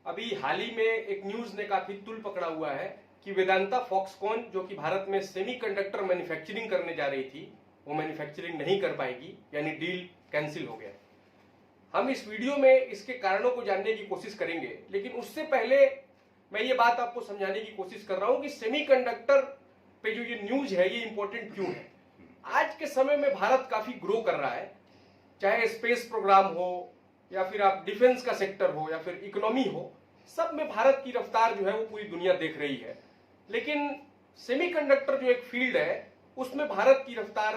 अभी हाल ही में एक न्यूज ने काफी तुल पकड़ा हुआ है कि वेदांता फॉक्सकॉन जो कि भारत में सेमीकंडक्टर मैन्युफैक्चरिंग करने जा रही थी, वो मैन्युफैक्चरिंग नहीं कर पाएगी, यानी डील कैंसिल हो गया। हम इस वीडियो में इसके कारणों को जानने की कोशिश करेंगे, लेकिन उससे पहले मैं ये बात आपको समझाने की कोशिश कर रहा हूं कि सेमीकंडक्टर पे जो ये न्यूज है ये इंपॉर्टेंट क्यों है। आज के समय में भारत काफी ग्रो कर रहा है, चाहे स्पेस प्रोग्राम हो या फिर आप डिफेंस का सेक्टर हो या फिर इकोनॉमी हो, सब में भारत की रफ्तार जो है वो पूरी दुनिया देख रही है। लेकिन सेमीकंडक्टर जो एक फील्ड है उसमें भारत की रफ्तार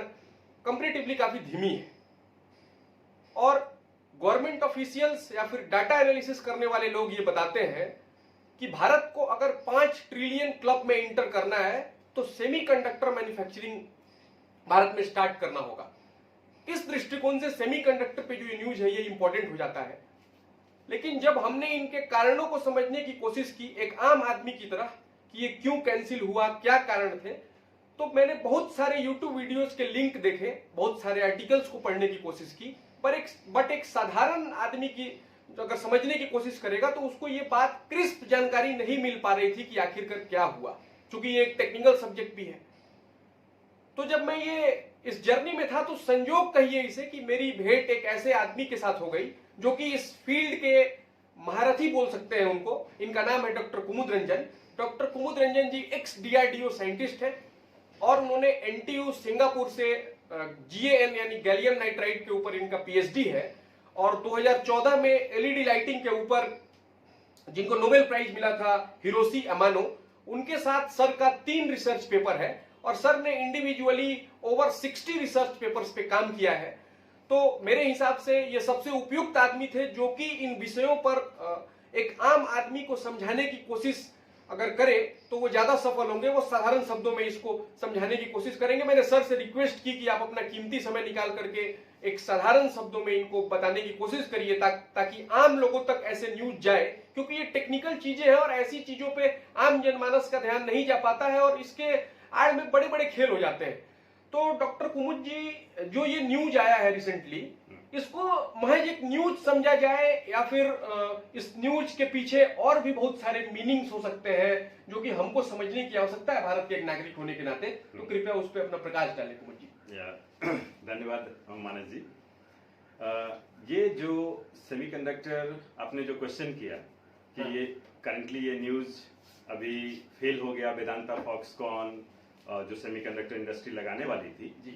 कंपैरेटिवली काफी धीमी है। और गवर्नमेंट ऑफिशियल्स या फिर डाटा एनालिसिस करने वाले लोग ये बताते हैं कि भारत को अगर 5 ट्रिलियन क्लब में इंटर करना है तो सेमीकंडक्टर मैन्युफैक्चरिंग भारत में स्टार्ट करना होगा। इस दृष्टिकोण से सेमीकंडक्टर पे जो ये न्यूज है ये इंपॉर्टेंट हो जाता है। लेकिन जब हमने इनके कारणों को समझने की कोशिश की एक आम आदमी की तरह कि ये क्यों कैंसिल हुआ, क्या कारण थे, तो मैंने बहुत सारे यूट्यूब वीडियोस के लिंक देखे, बहुत सारे आर्टिकल्स को पढ़ने की कोशिश की, बट एक साधारण आदमी की अगर समझने की कोशिश करेगा तो उसको ये बात क्रिस्प जानकारी नहीं मिल पा रही थी कि आखिरकार क्या हुआ, क्योंकि ये एक टेक्निकल सब्जेक्ट भी है। तो जब मैं ये इस जर्नी में था तो संयोग कहिए इसे कि मेरी भेंट एक ऐसे आदमी के साथ हो गई जो कि इस फील्ड के महारथी बोल सकते हैं उनको। इनका नाम है डॉक्टर कुमुद रंजन। डॉक्टर कुमुद रंजन जी एक्स DRDO साइंटिस्ट हैं और उन्होंने NTU सिंगापुर से GAN यानी गैलियम नाइट्राइड के ऊपर इनका PhD है। और 2014 में LED लाइटिंग के ऊपर जिनको नोबेल प्राइज मिला था हिरोशी अमानो, उनके साथ सर का 3 रिसर्च पेपर है और सर ने इंडिविजुअली ओवर 60 रिसर्च पेपर्स पे काम किया है। तो मेरे हिसाब से ये सबसे उपयुक्त आदमी थे जो कि इन विषयों पर एक आम आदमी को समझाने की कोशिश अगर करे तो वो ज्यादा सफल होंगे। वो साधारण शब्दों में इसको समझाने की कोशिश करेंगे। मैंने सर से रिक्वेस्ट की कि आप अपना कीमती समय निकाल करके एक साधारण शब्दों में इनको बताने की कोशिश करिए ताकि आम लोगों तक ऐसे न्यूज जाए, क्योंकि ये टेक्निकल चीजें हैं और ऐसी चीजों पे आम जनमानस का ध्यान नहीं जा पाता है और इसके आड़ में बड़े बड़े खेल हो जाते हैं। तो डॉक्टर कुमुद जी, जो ये न्यूज आया है रिसेंटली, इसको महज एक न्यूज समझा जाए या फिर इस न्यूज के पीछे और भी बहुत सारे मीनिंग्स हो सकते हैं जो कि हमको समझने की आवश्यकता है भारत के एक नागरिक होने के नाते। तो कृपया उस पर अपना प्रकाश डालें कुमुद जी। धन्यवाद मानस जी। ये जो सेमीकंडक्टर आपने जो क्वेश्चन किया कि ये करंटली ये न्यूज अभी फेल हो गया, वेदांता फॉक्सकॉन जो सेमीकंडक्टर इंडस्ट्री लगाने वाली थी जी,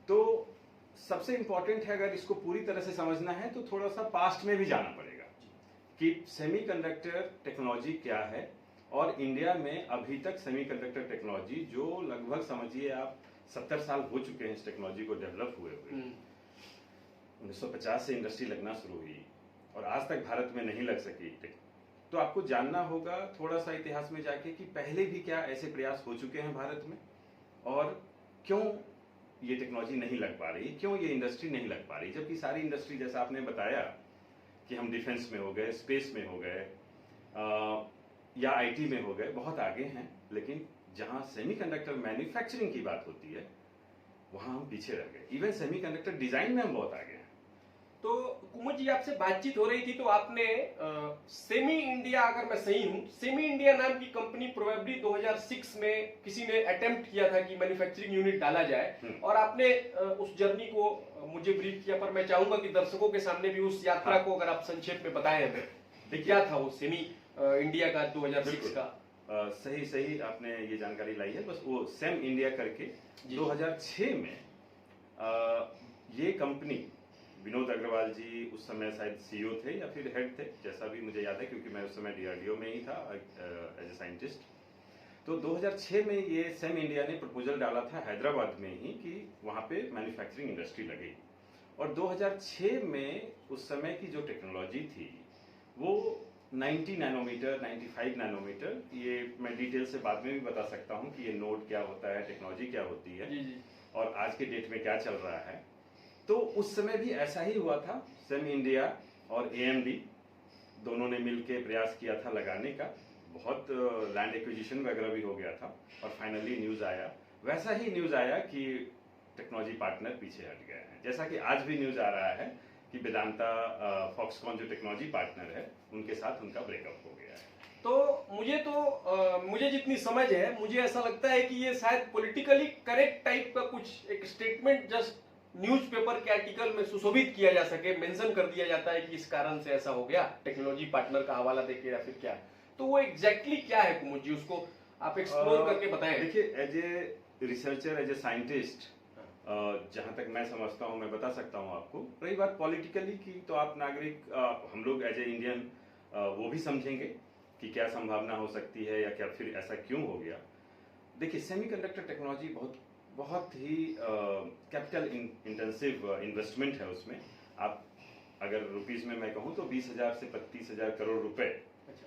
तो सबसे इंपॉर्टेंट है अगर इसको पूरी तरह से समझना है तो थोड़ा सा पास्ट में भी जाना पड़ेगा कि सेमीकंडक्टर टेक्नोलॉजी क्या है और इंडिया में अभी तक सेमीकंडक्टर टेक्नोलॉजी जो लगभग समझिए आप 70 साल हो चुके हैं इस टेक्नोलॉजी को डेवलप हुए 1950 से इंडस्ट्री लगना शुरू हुई और आज तक भारत में नहीं लग सकी। तो आपको जानना होगा थोड़ा सा इतिहास में जाके कि पहले भी क्या ऐसे प्रयास हो चुके हैं भारत में और क्यों ये टेक्नोलॉजी नहीं लग पा रही, क्यों ये इंडस्ट्री नहीं लग पा रही, जबकि सारी इंडस्ट्री जैसा आपने बताया कि हम डिफेंस में हो गए, स्पेस में हो गए या IT में हो गए, बहुत आगे हैं, लेकिन जहां सेमीकंडक्टर मैन्युफैक्चरिंग की बात होती है वहां हम पीछे रह गए। इवन सेमीकंडक्टर डिजाइन में हम बहुत आगे हैं। तो कुमुद जी, आपसे बातचीत हो रही थी तो आपने सेमी इंडिया, अगर मैं सही हूं, सेमी इंडिया नाम की कंपनी प्रोबेबली 2006 में किसी ने अटेम्प्ट किया था कि मैन्युफैक्चरिंग यूनिट डाला जाए और आपने उस जर्नी को मुझे ब्रीफ किया, पर मैं चाहूंगा कि दर्शकों के सामने भी उस यात्रा को अगर आप संक्षेप में बताएं हमें, क्या था वो सेमी इंडिया का 2006 का। सही आपने ये जानकारी लाई है। बस वो सेम इंडिया करके 2006 में ये कंपनी, विनोद अग्रवाल जी उस समय शायद CEO थे या फिर हेड थे, जैसा भी मुझे याद है क्योंकि मैं उस समय DRDO में ही था एज ए साइंटिस्ट। तो 2006 में ये सेम इंडिया ने प्रपोजल डाला था हैदराबाद में ही कि वहाँ पे मैन्युफैक्चरिंग इंडस्ट्री लगे। और 2006 में उस समय की जो टेक्नोलॉजी थी वो 90 नैनोमीटर 95 नैनोमीटर, ये मैं डिटेल से बाद में भी बता सकता हूँ कि ये नोड क्या होता है, टेक्नोलॉजी क्या होती है और आज के डेट में क्या चल रहा है। तो उस समय भी ऐसा ही हुआ था। सेम इंडिया और AMD दोनों ने मिलकर प्रयास किया था लगाने का, बहुत लैंड एक्विजिशन वगैरह भी हो गया था और फाइनली न्यूज़ आया, वैसा ही न्यूज़ आया कि टेक्नोलॉजी पार्टनर पीछे हट गए हैं। जैसा कि आज भी न्यूज़ आ रहा है कि वेदांता फॉक्सकॉन जो टेक्नोलॉजी पार्टनर है उनके साथ उनका ब्रेकअप हो गया है। तो मुझे जितनी समझ है, मुझे ऐसा लगता है कि ये शायद पॉलिटिकली करेक्ट टाइप का कुछ एक स्टेटमेंट जस्ट न्यूज़पेपर के आर्टिकल में सुशोभित किया जा सके, मेंशन कर दिया जाता है कि इस कारण से ऐसा हो गया, टेक्नोलॉजी पार्टनर का हवाला देके या फिर क्या। तो वो एग्जैक्टली क्या है कुमुद जी, उसको आप एक्सप्लोर करके बताएं। देखिए, as a researcher, as a scientist, जहां तक मैं समझता हूं, मैं बता सकता हूं आपको। रही बात पॉलिटिकली की, तो आप नागरिक, हम लोग एज ए इंडियन वो भी समझेंगे कि क्या संभावना हो सकती है या क्या फिर ऐसा क्यों हो गया। देखिए, सेमीकंडक्टर टेक्नोलॉजी बहुत ही कैपिटल इंटेंसिव इन्वेस्टमेंट है उसमें। आप अगर रुपीस में मैं कहूँ तो 20,000 से 25,000 करोड़ रुपए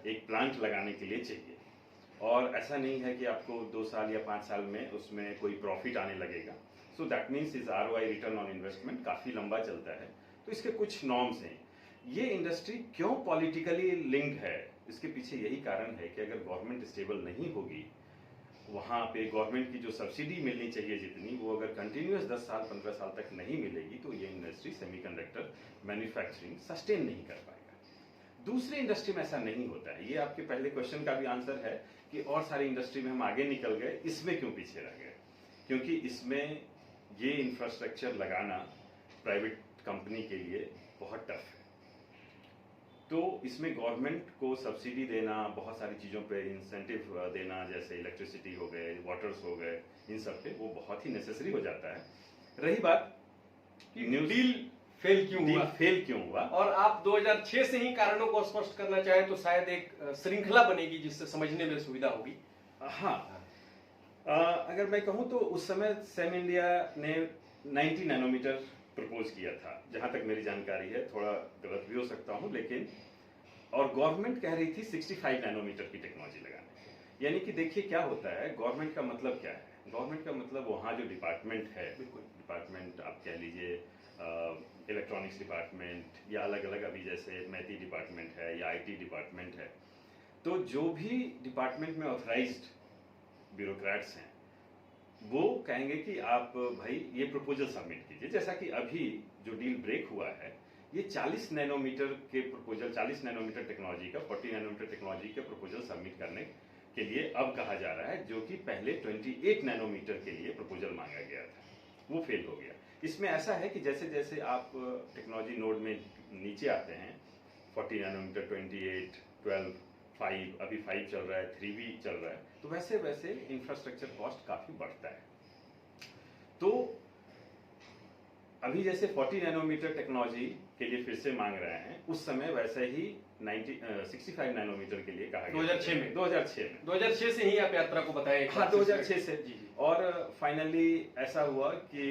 एक प्लांट लगाने के लिए चाहिए। और ऐसा नहीं है कि आपको 2 साल या 5 साल में उसमें कोई प्रॉफिट आने लगेगा। So that means is ROI, return on investment, काफी लंबा चलता है। तो इसके कुछ नॉर्म्स हैं। ये इंडस्ट्री क्यों पॉलिटिकली लिंक्ड है, इसके पीछे यही कारण है कि अगर गवर्नमेंट स्टेबल नहीं होगी, वहाँ पे गवर्नमेंट की जो सब्सिडी मिलनी चाहिए जितनी, वो अगर कंटिन्यूस 10 साल 15 साल तक नहीं मिलेगी, तो ये इंडस्ट्री सेमीकंडक्टर मैन्युफैक्चरिंग सस्टेन नहीं कर पाएगा। दूसरी इंडस्ट्री में ऐसा नहीं होता है। ये आपके पहले क्वेश्चन का भी आंसर है कि और सारी इंडस्ट्री में हम आगे निकल गए, इसमें क्यों पीछे रह गए? क्योंकि इसमें ये इंफ्रास्ट्रक्चर लगाना प्राइवेट कंपनी के लिए बहुत टफ है। तो इसमें गवर्नमेंट को सब्सिडी देना, बहुत सारी चीज़ों पे इंसेंटिव देना, जैसे इलेक्ट्रिसिटी हो गए, वाटर्स हो गए, इन सब पे वो बहुत ही नेसेसरी हो जाता है। रही बात डील फेल क्यों हुआ, और आप 2006 से ही कारणों को स्पष्ट करना चाहें तो शायद एक श्रृंखला बनेगी जिससे समझने में सुविधा होगी। हाँ, अगर मैं कहूँ तो उस समय सेम इंडिया ने 90 नैनोमीटर प्रपोज किया था, जहां तक मेरी जानकारी है, थोड़ा गलत भी हो सकता हूं, लेकिन और गवर्नमेंट कह रही थी 65 नैनोमीटर की टेक्नोलॉजी लगाने। यानी कि देखिए क्या होता है, गवर्नमेंट का मतलब क्या है? गवर्नमेंट का मतलब वहाँ जो डिपार्टमेंट है, डिपार्टमेंट आप कह लीजिए इलेक्ट्रॉनिक्स डिपार्टमेंट, या अलग अलग अभी जैसे मैथी डिपार्टमेंट है या IT डिपार्टमेंट है, तो जो भी डिपार्टमेंट में ऑथराइज्ड ब्यूरोक्रेट्स हैं, वो कहेंगे कि आप भाई ये प्रपोजल सबमिट कीजिए। जैसा कि अभी जो डील ब्रेक हुआ है, ये 40 नैनोमीटर के प्रपोजल, 40 नैनोमीटर टेक्नोलॉजी का, 40 नैनोमीटर टेक्नोलॉजी के प्रपोजल सबमिट करने के लिए अब कहा जा रहा है, जो कि पहले 28 नैनोमीटर के लिए प्रपोजल मांगा गया था, वो फेल हो गया। इसमें ऐसा है कि जैसे जैसे आप टेक्नोलॉजी नोड में नीचे आते हैं, 40 नैनोमीटर, 28, 12, 5, अभी 5 चल रहा है, 3 भी चल रहा है, तो वैसे वैसे इंफ्रास्ट्रक्चर कॉस्ट काफी बढ़ता है। तो अभी जैसे 40 नैनोमीटर टेक्नोलॉजी के लिए फिर से मांग रहे हैं, उस समय वैसे ही 65 नैनोमीटर के लिए कहा गया 2006 से ही आप यात्रा को बताएं। हाँ, 2006 से जी। और फाइनली ऐसा हुआ कि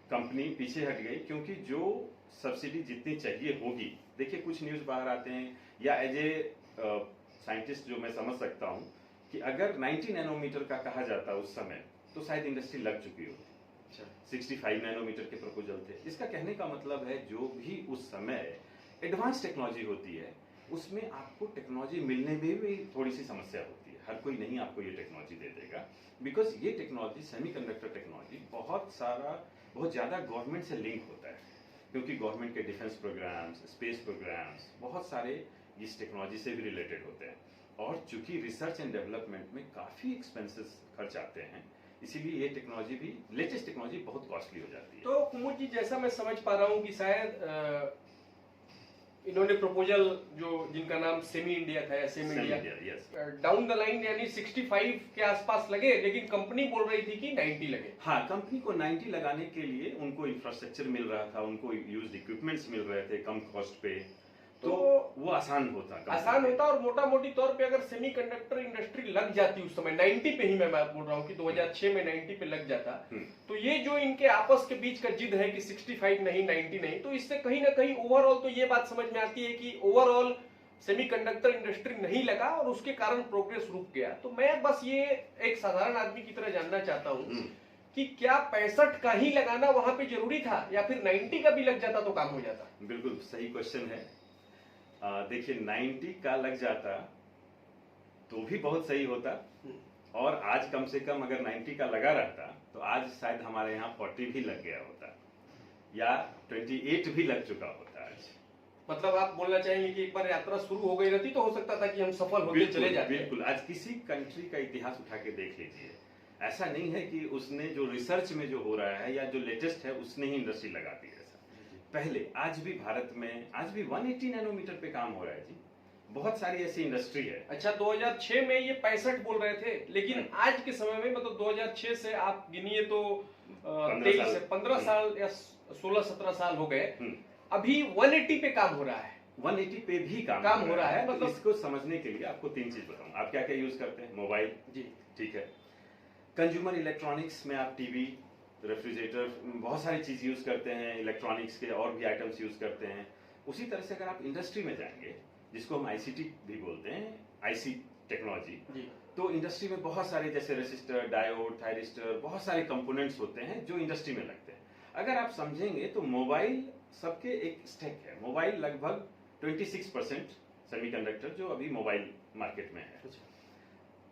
कंपनी पीछे हट गई, क्योंकि जो सब्सिडी जितनी चाहिए होगी, देखिए कुछ न्यूज बाहर आते हैं, या एज ए साइंटिस्ट जो मैं समझ सकता हूं कि अगर 90 नैनोमीटर का कहा जाता उस समय, तो शायद इंडस्ट्री लग चुकी होती। 65 नैनोमीटर के प्रपोजल थे। इसका कहने का मतलब है, जो भी उस समय एडवांस टेक्नोलॉजी होती है, उसमें आपको टेक्नोलॉजी मिलने में भी थोड़ी सी समस्या होती है। हर कोई नहीं आपको ये टेक्नोलॉजी दे देगा, बिकॉज ये टेक्नोलॉजी, सेमीकंडक्टर टेक्नोलॉजी, बहुत ज़्यादा गवर्नमेंट से लिंक होता है, क्योंकि गवर्नमेंट के डिफेंस प्रोग्राम्स, स्पेस प्रोग्राम्स, बहुत सारे इस टेक्नोलॉजी से भी रिलेटेड होते हैं। और चूंकि रिसर्च एंड डेवलपमेंट में काफ़ी एक्सपेंसेस खर्च आते हैं, इसीलिए ये टेक्नोलॉजी भी, लेटेस्ट टेक्नोलॉजी बहुत कॉस्टली हो जाती है। तो कुमुद जी, जैसा मैं समझ पा रहा हूँ कि शायद इन्होंने प्रपोजल जो जिनका नाम सेमी इंडिया था, same India, down the line यानी 65 के आसपास लगे, लेकिन कंपनी बोल रही थी कि 90 लगे। हाँ, कंपनी को 90 लगाने के लिए उनको इंफ्रास्ट्रक्चर मिल रहा था, उनको यूज्ड इक्विपमेंट्स मिल रहे थे कम कॉस्ट पे, तो वो आसान होता। और मोटा मोटी तौर पे अगर सेमीकंडक्टर इंडस्ट्री लग जाती उस समय 90 पे ही, मैं बोल रहा हूँ कि 2006 में 90 पे लग जाता, तो ये जो इनके आपस के बीच का जिद है कि 65 नहीं 90 नहीं, तो इससे कहीं ना कहीं ओवरऑल तो ये बात समझ में आती है कि ओवरऑल सेमीकंडक्टर इंडस्ट्री नहीं लगा और उसके कारण प्रोग्रेस रुक गया। तो मैं बस ये एक साधारण आदमी की तरह जानना चाहता हूँ कि क्या 65 का ही लगाना वहां पे जरूरी था, या फिर 90 का भी लग जाता तो काम हो जाता? बिल्कुल सही क्वेश्चन है। देखिए, 90 का लग जाता तो भी बहुत सही होता, और आज कम से कम अगर 90 का लगा रहता तो आज शायद हमारे यहाँ 40 भी लग गया होता। या 28 भी लग चुका होता आज। मतलब आप बोलना चाहेंगे कि एक बार यात्रा शुरू हो गई रहती तो हो सकता था कि हम सफल होते चले जाते। बिल्कुल, आज किसी कंट्री का इतिहास उठा के देख लीजिए, ऐसा नहीं है कि उसने जो रिसर्च में जो हो रहा है या जो लेटेस्ट है उसने ही इंडस्ट्री लगा दी। ऐसा पहले आज भी भारत में आज भी 180 नैनोमीटर पे काम हो रहा है जी। बहुत सारी ऐसी इंडस्ट्री है। अच्छा, 2006 में ये 65 बोल रहे थे, लेकिन आज के समय में मतलब 2006 से आप गिनिए तो 15 साल या 16-17 साल हो गए, अभी 180 पे काम हो रहा है। 180 पे भी काम हो रहा है। मतलब इसको समझने के लिए आपको 3 चीज बताऊं। आप क्या क्या यूज करते हैं? मोबाइल जी, ठीक है। कंज्यूमर इलेक्ट्रॉनिक्स में आप टीवी, रेफ्रिजरेटर, बहुत सारी चीज यूज करते हैं। इलेक्ट्रॉनिक्स के और भी आइटम्स यूज करते हैं। उसी तरह से अगर आप इंडस्ट्री में जाएंगे, जिसको हम आईसीटी भी बोलते हैं, आईसी टेक्नोलॉजी, तो इंडस्ट्री में बहुत सारे जैसे रेसिस्टर, डायोड, थायरिस्टर, बहुत सारे कंपोनेंट्स होते हैं जो इंडस्ट्री में लगते हैं। अगर आप समझेंगे तो मोबाइल सबके एक स्टेक है। मोबाइल लगभग 26% सेमीकंडक्टर जो अभी मोबाइल मार्केट में है।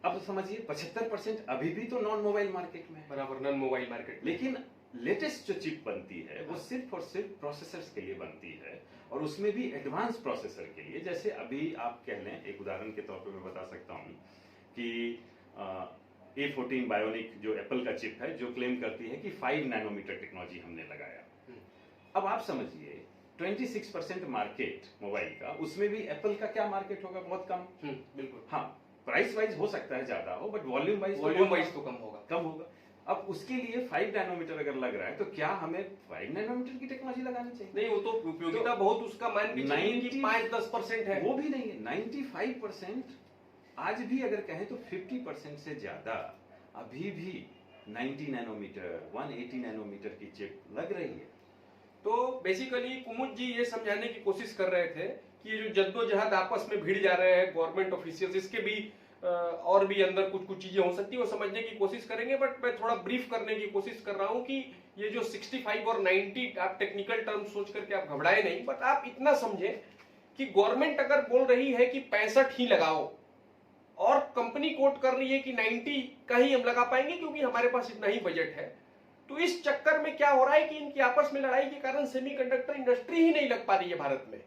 अब समझिए 75% अभी भी तो नॉन मोबाइल मार्केट में है। बराबर, नॉन मोबाइल मार्केट। लेकिन लेटेस्ट जो चिप बनती है वो सिर्फ और सिर्फ प्रोसेसर्स के लिए बनती है, और उसमें भी एडवांस प्रोसेसर के लिए। जैसे अभी आप कह लें, एक उदाहरण के तौर पे मैं बता सकता हूं कि A14 बायोनिक जो एप्पल का चिप है, जो क्लेम करती है कि 5 नैनोमीटर टेक्नोलॉजी हमने लगाया। अब आप समझिए 26% मार्केट मोबाइल का, उसमें भी एप्पल का क्या मार्केट होगा? बहुत कम। बिल्कुल। हाँ, प्राइस वाइज हो सकता है ज्यादा हो, बट वॉल्यूम वाइज तो कम होगा। अब उसके लिए 5 नैनोमीटर अगर लग रहा है तो क्या हमें 5 नैनोमीटर की टेक्नोलॉजी लगानी चाहिए? नहीं, वो तो उपयोगिता बहुत उसका मान के चलिए कि 5-10% है। वो भी नहीं है। 95% आज भी अगर कहें तो 50% से ज्यादा अभी भी 90 नैनोमीटर, 180 नैनोमीटर की चिप लग रही है। तो बेसिकली कुमुद जी ये समझाने की कोशिश कर रहे थे कि ये जो जद्दोजहद आपस में भिड़ जा रहे हैं गवर्नमेंट ऑफिशियल्स, इसके भी और भी अंदर कुछ कुछ चीजें हो सकती है, वो समझने की कोशिश करेंगे। बट मैं थोड़ा ब्रीफ करने की कोशिश कर रहा हूं कि ये जो 65 और 90, आप टेक्निकल टर्म सोच करके आप घबराए नहीं, बट आप इतना समझे कि गवर्नमेंट अगर बोल रही है कि 65 ही लगाओ और कंपनी कोट कर रही है कि 90 का ही हम लगा पाएंगे क्योंकि हमारे पास इतना ही बजट है, तो इस चक्कर में क्या हो रहा है कि इनकी आपस में लड़ाई के कारण सेमीकंडक्टर इंडस्ट्री ही नहीं लग पा रही है भारत में।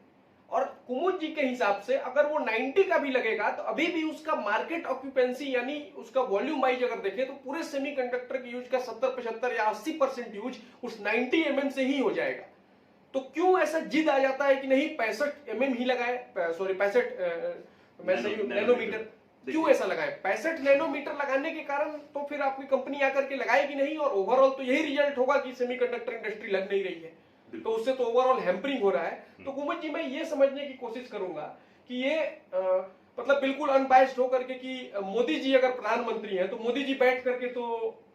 और कुमुद जी के हिसाब से अगर वो 90 का भी लगेगा तो अभी भी उसका मार्केट ऑक्यूपेंसी यानी उसका वॉल्यूम वाइज अगर देखें तो पूरे सेमीकंडक्टर के यूज का 70-75 या 80% यूज उस 90 mm से ही हो जाएगा। तो क्यों ऐसा जिद आ जाता है कि नहीं 65 mm ही लगाए, सॉरी 65 नैनोमीटर क्यों ऐसा लगाए? 65 नैनोमीटर लगाने के कारण तो फिर आपकी कंपनी आकर के लगाएगी नहीं, और ओवरऑल तो यही रिजल्ट होगा कि सेमीकंडक्टर इंडस्ट्री लग नहीं रही है, तो उससे तो ओवरऑल हैम्परिंग हो रहा है। तो कुमुद जी, मैं ये समझने की कोशिश करूंगा कि ये मतलब बिल्कुल अनबायस्ड होकर के कि मोदी जी अगर प्रधानमंत्री हैं तो मोदी जी बैठ करके तो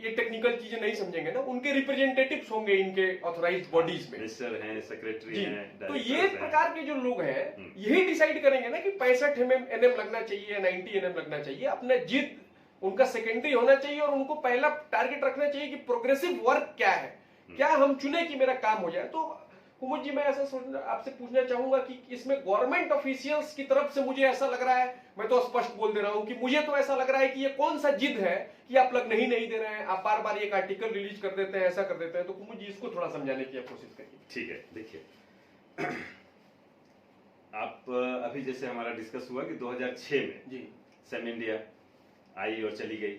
ये टेक्निकल चीजें नहीं समझेंगे ना, उनके रिप्रेजेंटेटिव्स होंगे इनके ऑथराइज्ड बॉडीज में, मिनिस्टर हैं, सेक्रेटरी हैं, तो ये प्रकार के जो लोग हैं यही डिसाइड करेंगे ना कि 65 mm लगना चाहिए या 90 mm लगना चाहिए। अपना जिद उनका सेकेंडरी होना चाहिए और उनको पहला टारगेट रखना चाहिए कि प्रोग्रेसिव वर्क क्या है, क्या हम चुने कि मेरा काम हो जाए। तो कुमुद जी, मैं ऐसा आपसे पूछना चाहूंगा कि इसमें गवर्नमेंट ऑफिशियल्स की तरफ से मुझे ऐसा लग रहा है, मैं तो स्पष्ट बोल दे रहा हूं कि मुझे तो ऐसा लग रहा है कि ये कौन सा जिद है कि आप लग नहीं दे रहे हैं, आप बार बार एक आर्टिकल रिलीज कर देते हैं, ऐसा कर देते हैं। तो कुमुद जी, इसको थोड़ा समझाने की कोशिश करिए। ठीक है, देखिए आप अभी जैसे हमारा डिस्कस हुआ कि 2006 में जी सेम इंडिया आई और चली गई,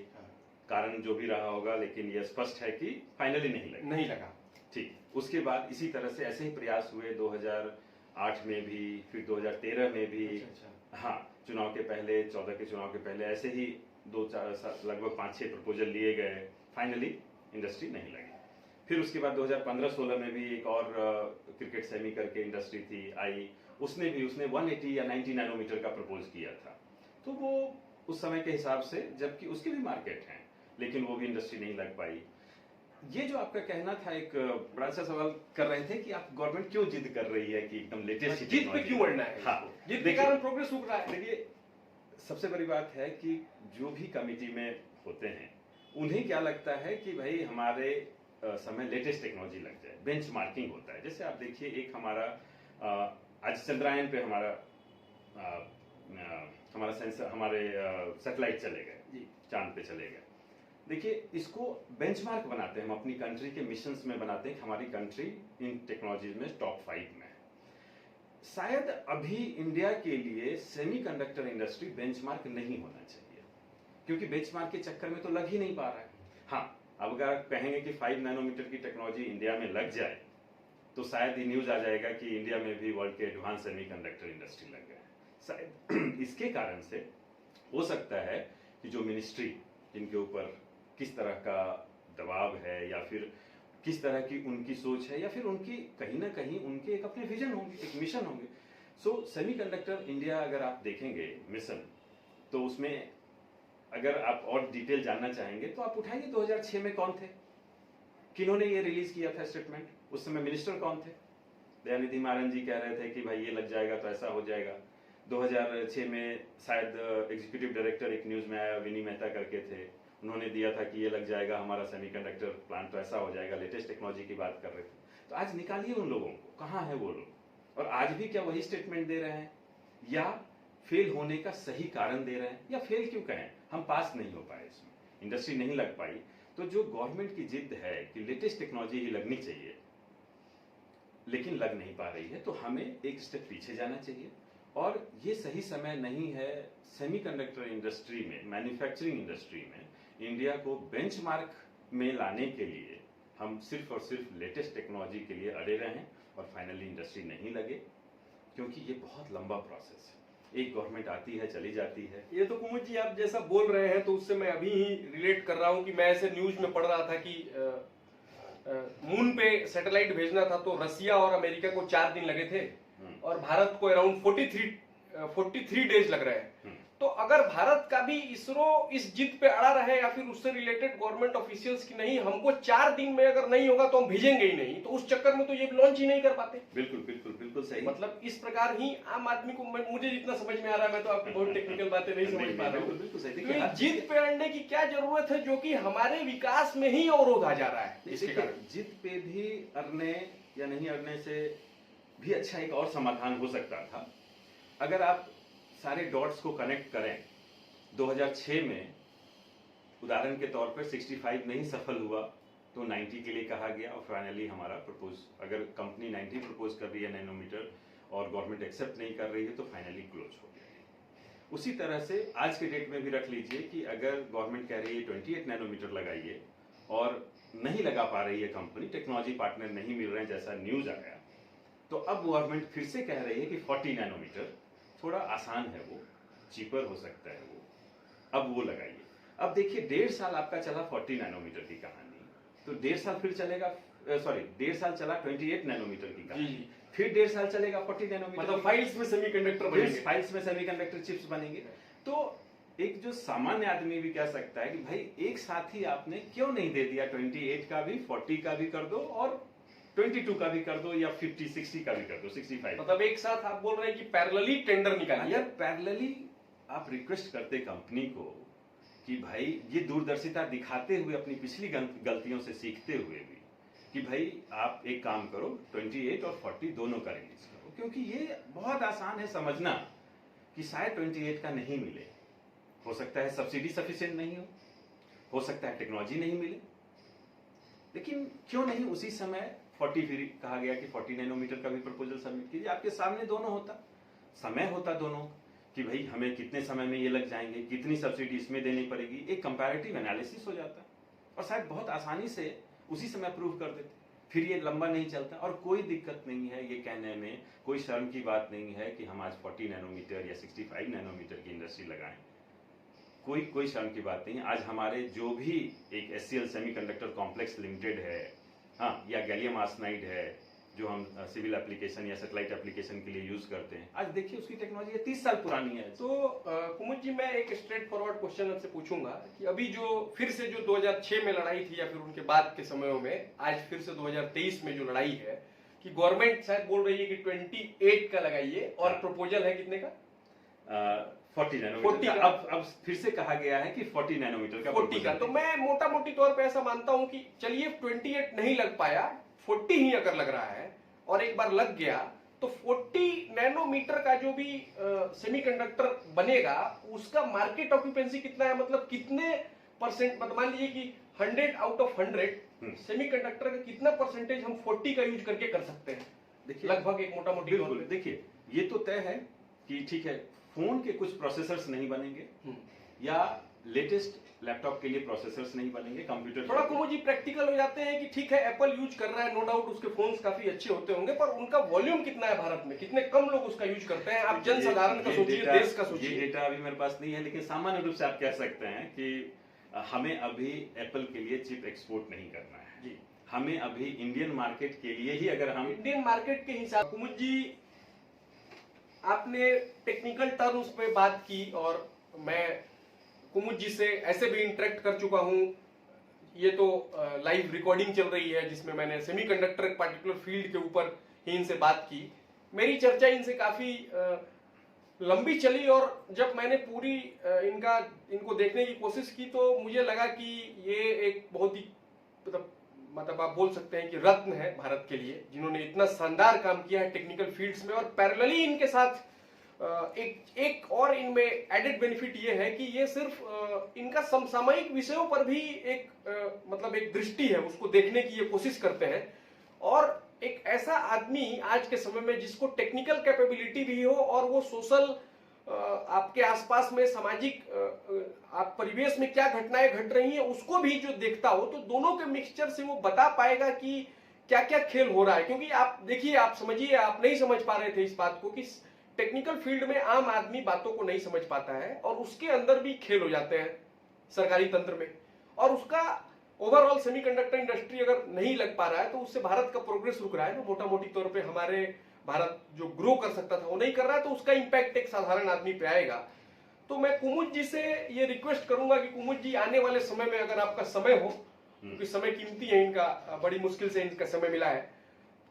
कारण जो भी रहा होगा, लेकिन यह स्पष्ट है कि फाइनली नहीं लगा। ठीक, उसके बाद इसी तरह से ऐसे ही प्रयास हुए 2008 में भी, फिर 2013 में भी। हाँ, चुनाव के पहले, 14 के चुनाव के पहले ऐसे ही 2-4 लगभग 5-6 प्रपोजल लिए गए, फाइनली इंडस्ट्री नहीं लगी। फिर उसके बाद 2015-16 में भी एक और क्रिकेट सेमी करके इंडस्ट्री थी, आई, उसने 180 या 90 नैनोमीटर का प्रपोज किया था। तो वो उस समय के हिसाब से, जबकि उसके भी मार्केट हैं, लेकिन वो भी इंडस्ट्री नहीं लग पाई। ये जो आपका कहना था, एक बड़ा सा सवाल कर रहे थे कि आप गवर्नमेंट क्यों जिद कर रही है कि एकदम लेटेस्ट जिद पे क्यों अड़ना है? हाँ, जिद के कारण प्रोग्रेस रुक रहा है। देखिए, सबसे बड़ी बात है कि जो भी कमेटी में होते हैं उन्हें क्या लगता है कि भाई हमारे समय लेटेस्ट टेक्नोलॉजी लग जाए, बेंचमार्किंग होता है। जैसे आप देखिए, एक हमारा आज चंद्रयान पे हमारा सेंसर, हमारे सैटेलाइट चले गए, चांद पे चले गए। देखिए, इसको बेंचमार्क बनाते हैं, हम अपनी कंट्री के मिशंस में बनाते हैं कि हमारी कंट्री इन टेक्नोलॉजीज में टॉप 5 में है। शायद अभी इंडिया के लिए सेमीकंडक्टर इंडस्ट्री बेंचमार्क नहीं होना चाहिए, क्योंकि बेंचमार्क के चक्कर में तो लग ही नहीं पा रहा है। हाँ, अब अगर आप कहेंगे कि 5 नैनोमीटर की टेक्नोलॉजी इंडिया में लग जाए तो शायद ये न्यूज आ जाएगा कि इंडिया में भी वर्ल्ड के एडवांस सेमीकंडक्टर इंडस्ट्री लग गए। शायद इसके कारण से हो सकता है कि जो मिनिस्ट्री जिनके ऊपर किस तरह का दबाव है या फिर किस तरह की उनकी सोच है या फिर उनकी कहीं ना कहीं उनके एक अपने विजन होंगे, एक मिशन होंगे। सो सेमीकंडक्टर इंडिया अगर आप देखेंगे मिशन, तो उसमें अगर आप और डिटेल जानना चाहेंगे तो आप उठाइए 2006 में कौन थे, किन्होंने ये रिलीज किया था स्टेटमेंट, उस समय मिनिस्टर कौन थे। दयानिधि मारन जी कह रहे थे कि भाई ये लग जाएगा तो ऐसा हो जाएगा। 2006 में शायद एग्जीक्यूटिव डायरेक्टर एक न्यूज में आया, विनी मेहता करके थे, उन्होंने दिया था कि ये लग जाएगा हमारा सेमीकंडक्टर प्लांट, तो ऐसा हो जाएगा, लेटेस्ट टेक्नोलॉजी की बात कर रहे थे। तो आज निकालिए उन लोगों को, कहाँ है वो लोग, और आज भी क्या वही स्टेटमेंट दे रहे हैं या फेल होने का सही कारण दे रहे हैं, या फेल क्यों कहें, हम पास नहीं हो पाए, इसमें इंडस्ट्री नहीं लग पाई। तो जो गवर्नमेंट की जिद है कि लेटेस्ट टेक्नोलॉजी ही लगनी चाहिए लेकिन लग नहीं पा रही है, तो हमें एक स्टेप पीछे जाना चाहिए। और ये सही समय नहीं है सेमीकंडक्टर इंडस्ट्री में, मैन्युफैक्चरिंग इंडस्ट्री में इंडिया को बेंचमार्क में लाने के लिए हम सिर्फ और सिर्फ लेटेस्ट टेक्नोलॉजी के लिए अड़े रहें और फाइनली इंडस्ट्री नहीं लगे, क्योंकि ये बहुत लंबा प्रोसेस है। एक गवर्नमेंट आती है, चली जाती है। ये तो कुमुद जी आप जैसा बोल रहे हैं तो उससे मैं अभी ही रिलेट कर रहा हूं कि मैं ऐसे न्यूज में पढ़ रहा था कि मून पे सैटेलाइट भेजना था तो रसिया और अमेरिका को 4 दिन लगे थे और भारत को अराउंड 43 डेज लग रहे हैं। तो अगर भारत का भी इसरो इस जिद पे अड़ा रहे या फिर उससे रिलेटेड गवर्नमेंट ऑफिशियल्स की नहीं, हमको 4 दिन में अगर नहीं होगा तो हम भेजेंगे ही नहीं, तो उस चक्कर में तो ये लॉन्च ही नहीं कर पाते। बिल्कुल बिल्कुल बिल्कुल सही। मतलब इस प्रकार ही आम आदमी को, मुझे जितना समझ में आ रहा है, मैं तो आपकी बहुत टेक्निकल बातें नहीं समझ पा रहा हूँ, तो जिद पे अड़ने की क्या जरूरत है जो कि हमारे विकास में ही अवरोध आ जा रहा है। इसके कारण जिद पे भी अड़ने या नहीं अड़ने से भी अच्छा एक और समाधान हो सकता था। अगर आप सारे डॉट्स को कनेक्ट करें, 2006 में उदाहरण के तौर पर 65 नहीं सफल हुआ तो 90 के लिए कहा गया और फाइनली हमारा प्रपोज, अगर कंपनी 90 प्रपोज कर रही है नैनोमीटर और गवर्नमेंट एक्सेप्ट नहीं कर रही है तो फाइनली क्लोज हो गया। उसी तरह से आज के डेट में भी रख लीजिए कि अगर गवर्नमेंट कह रही है 28 नैनोमीटर लगाइए और नहीं लगा पा रही है कंपनी, टेक्नोलॉजी पार्टनर नहीं मिल रहे हैं जैसा न्यूज आया, तो अब गवर्नमेंट फिर से कह रही है कि 40 नैनोमीटर थोड़ा आसान है, वो चीपर हो सकता है, वो अब वो लगाइए। अब देखिए 1.5 साल आपका चला 40 नैनोमीटर की कहानी, तो 1.5 साल फिर चलेगा, सॉरी 1.5 साल चला 28 नैनोमीटर की कहानी, फिर 1.5 साल चलेगा 40 नैनोमीटर, मतलब फाइल्स में सेमीकंडक्टर बनेंगे, फाइल्स में सेमीकंडक्टर चिप्स बनेंगे। तो एक जो सामान्य आदमी भी कह सकता है कि भाई एक साथ ही आपने क्यों नहीं दे दिया, 28 का भी, 40 का भी कर दो और 22 का भी कर दो या 50 60 का भी कर दो, 65। मतलब एक साथ आप बोल रहे हैं कि पैरेलली टेंडर निकालिए। यार पैरेलली आप रिक्वेस्ट करते कंपनी को कि भाई ये दूरदर्शिता दिखाते हुए, अपनी पिछली गलतियों से सीखते हुए भी, कि भाई आप एक काम करो 28 और 40 दोनों का रिलीज करो, क्योंकि ये बहुत आसान है समझना कि शायद 28 का नहीं मिले, हो सकता है सब्सिडी सफिशिएंट नहीं हो सकता है टेक्नोलॉजी नहीं मिले, लेकिन क्यों नहीं उसी समय 40 फिर कहा गया कि 40 नैनोमीटर का भी प्रपोजल सबमिट कीजिए। आपके सामने दोनों होता, समय होता दोनों कि भाई हमें कितने समय में ये लग जाएंगे, कितनी सब्सिडी इसमें देनी पड़ेगी, एक कंपैरेटिव एनालिसिस हो जाता और शायद बहुत आसानी से उसी समय अप्रूव कर देते, फिर ये लंबा नहीं चलता। और कोई दिक्कत नहीं है ये कहने में, कोई शर्म की बात नहीं है कि हम आज 40 नैनोमीटर या 65 नैनोमीटर की इंडस्ट्री लगाएं, कोई शर्म की बात नहीं। आज हमारे जो भी एक SCL सेमीकंडक्टर कॉम्प्लेक्स लिमिटेड है, हाँ, या गैलियम आर्सेनाइड है जो हम सिविल एप्लीकेशन या सैटेलाइट एप्लीकेशन के लिए यूज करते हैं, आज देखिए उसकी टेक्नोलॉजी 30 साल पुरानी है। तो कुमुद जी, मैं एक स्ट्रेट फॉरवर्ड क्वेश्चन आपसे पूछूंगा कि अभी जो फिर से जो 2006 में लड़ाई थी या फिर उनके बाद के समयों में, आज फिर से 2023 में जो लड़ाई है कि गवर्नमेंट शायद बोल रही है कि 28 का लगाइए और प्रपोजल है कितने का, 40 नैनोमीटर का। अब फिर से कहा गया है कि 40 नैनोमीटर का, 40 का। तो मैं मोटा मोटी तौर पे ऐसा मानता हूं कि चलिए 28 नहीं लग पाया, 40 ही अगर लग रहा है और एक बार लग गया तो 40 नैनोमीटर का जो भी सेमीकंडक्टर बनेगा उसका मार्केट ऑक्यूपेंसी कितना है, मतलब कितने परसेंट, मतलब मान लीजिए कि 100 आउट ऑफ 100 सेमीकंडक्टर का कितना परसेंटेज हम 40 का यूज करके कर सकते हैं? देखिए, लगभग एक मोटा मोटी बिल्कुल। देखिए, ये तो तय है कि ठीक है, फोन के कुछ प्रोसेसर्स नहीं बनेंगे या लेटेस्ट लैपटॉप के लिए प्रोसेसर्स नहीं बनेंगे, कंप्यूटर थोड़ा कुमू जी प्रैक्टिकल हो जाते हैं कि ठीक है एप्पल यूज कर रहा है, नो डाउट उसके फोन्स काफी अच्छे होते होंगे, पर उनका वॉल्यूम कितना है भारत में, कितने कम लोग उसका यूज करते हैं? आप जन साधारण का सोचिए, देश का सोचिए। ये डेटा अभी मेरे पास नहीं है, लेकिन सामान्य रूप से आप कह सकते हैं कि हमें अभी एप्पल के लिए चिप एक्सपोर्ट नहीं करना है जी। हमें अभी इंडियन मार्केट के लिए ही, अगर हम इंडियन मार्केट के हिसाब, कुमुद जी आपने टेक्निकल टर्म्स पे बात की और मैं कुमुद जी से ऐसे भी इंटरेक्ट कर चुका हूं, ये तो लाइव रिकॉर्डिंग चल रही है जिसमें मैंने सेमीकंडक्टर एक पार्टिकुलर फील्ड के ऊपर ही इनसे बात की। मेरी चर्चा इनसे काफी लंबी चली और जब मैंने पूरी इनको देखने की कोशिश की तो मुझे लगा कि ये एक बहुत ही मतलब आप बोल सकते हैं कि रत्न है भारत के लिए, जिन्होंने इतना शानदार काम किया है टेक्निकल फील्ड्स में। और पैरेलली इनके साथ एक और इनमें एडेड बेनिफिट ये है कि ये सिर्फ इनका समसामयिक विषयों पर भी मतलब एक दृष्टि है, उसको देखने की ये कोशिश करते हैं। और एक ऐसा आदमी आज के समय में जिसको टेक्निकल कैपेबिलिटी भी हो और वो सोशल आपके आसपास में सामाजिक आप परिवेश में क्या घटनाएं घट रही हैं उसको भी जो देखता हो, तो दोनों के मिक्सचर से वो बता पाएगा कि क्या क्या खेल हो रहा है। क्योंकि आप देखिए, आप समझिए, आप नहीं समझ पा रहे थे इस बात को कि टेक्निकल फील्ड में आम आदमी बातों को नहीं समझ पाता है और उसके अंदर भी खेल हो जाते हैं सरकारी तंत्र में, और उसका ओवरऑल सेमीकंडक्टर इंडस्ट्री अगर नहीं लग पा रहा है तो उससे भारत का प्रोग्रेस रुक रहा है। तो मोटा मोटी तौर पे हमारे भारत जो ग्रो कर सकता था वो नहीं कर रहा है, तो उसका इंपैक्ट एक साधारण आदमी पे आएगा। तो मैं कुमुद जी से ये रिक्वेस्ट करूंगा कि कुमुद जी आने वाले समय में अगर आपका समय हो, क्योंकि समय कीमती है इनका, बड़ी मुश्किल से इनका समय मिला है,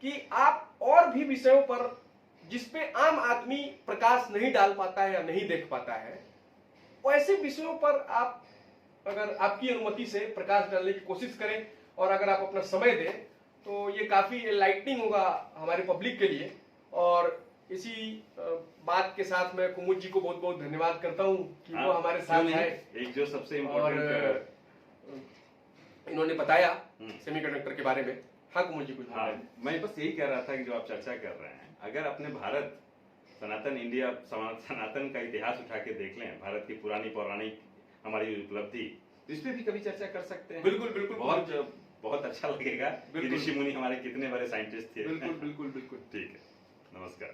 कि आप और भी विषयों पर जिसपे आम आदमी प्रकाश नहीं डाल पाता है या नहीं देख पाता है, वैसे विषयों पर आप अगर आपकी अनुमति से प्रकाश डालने की कोशिश करें और अगर आप अपना समय दें तो ये काफी एनलाइटनिंग होगा हमारे पब्लिक के लिए। और इसी बात के साथ मैं कुमुद जी को बहुत बहुत धन्यवाद करता हूं कि वो हमारे साथ आए। एक जो सबसे और इन्होंने बताया सेमीकंडक्टर के बारे में। हाँ कुमुद जी कुछ। हाँ, मैं बस यही कह रहा था कि जो आप चर्चा कर रहे हैं, अगर अपने भारत सनातन का इतिहास उठा के देख लें, भारत की पुरानी पौराणिक हमारी उपलब्धि, तो इस पे भी कभी चर्चा कर सकते हैं। बिल्कुल बिल्कुल, बहुत अच्छा लगेगा कि ऋषि मुनि हमारे कितने बड़े साइंटिस्ट थे। बिल्कुल बिल्कुल बिल्कुल। ठीक है, नमस्कार।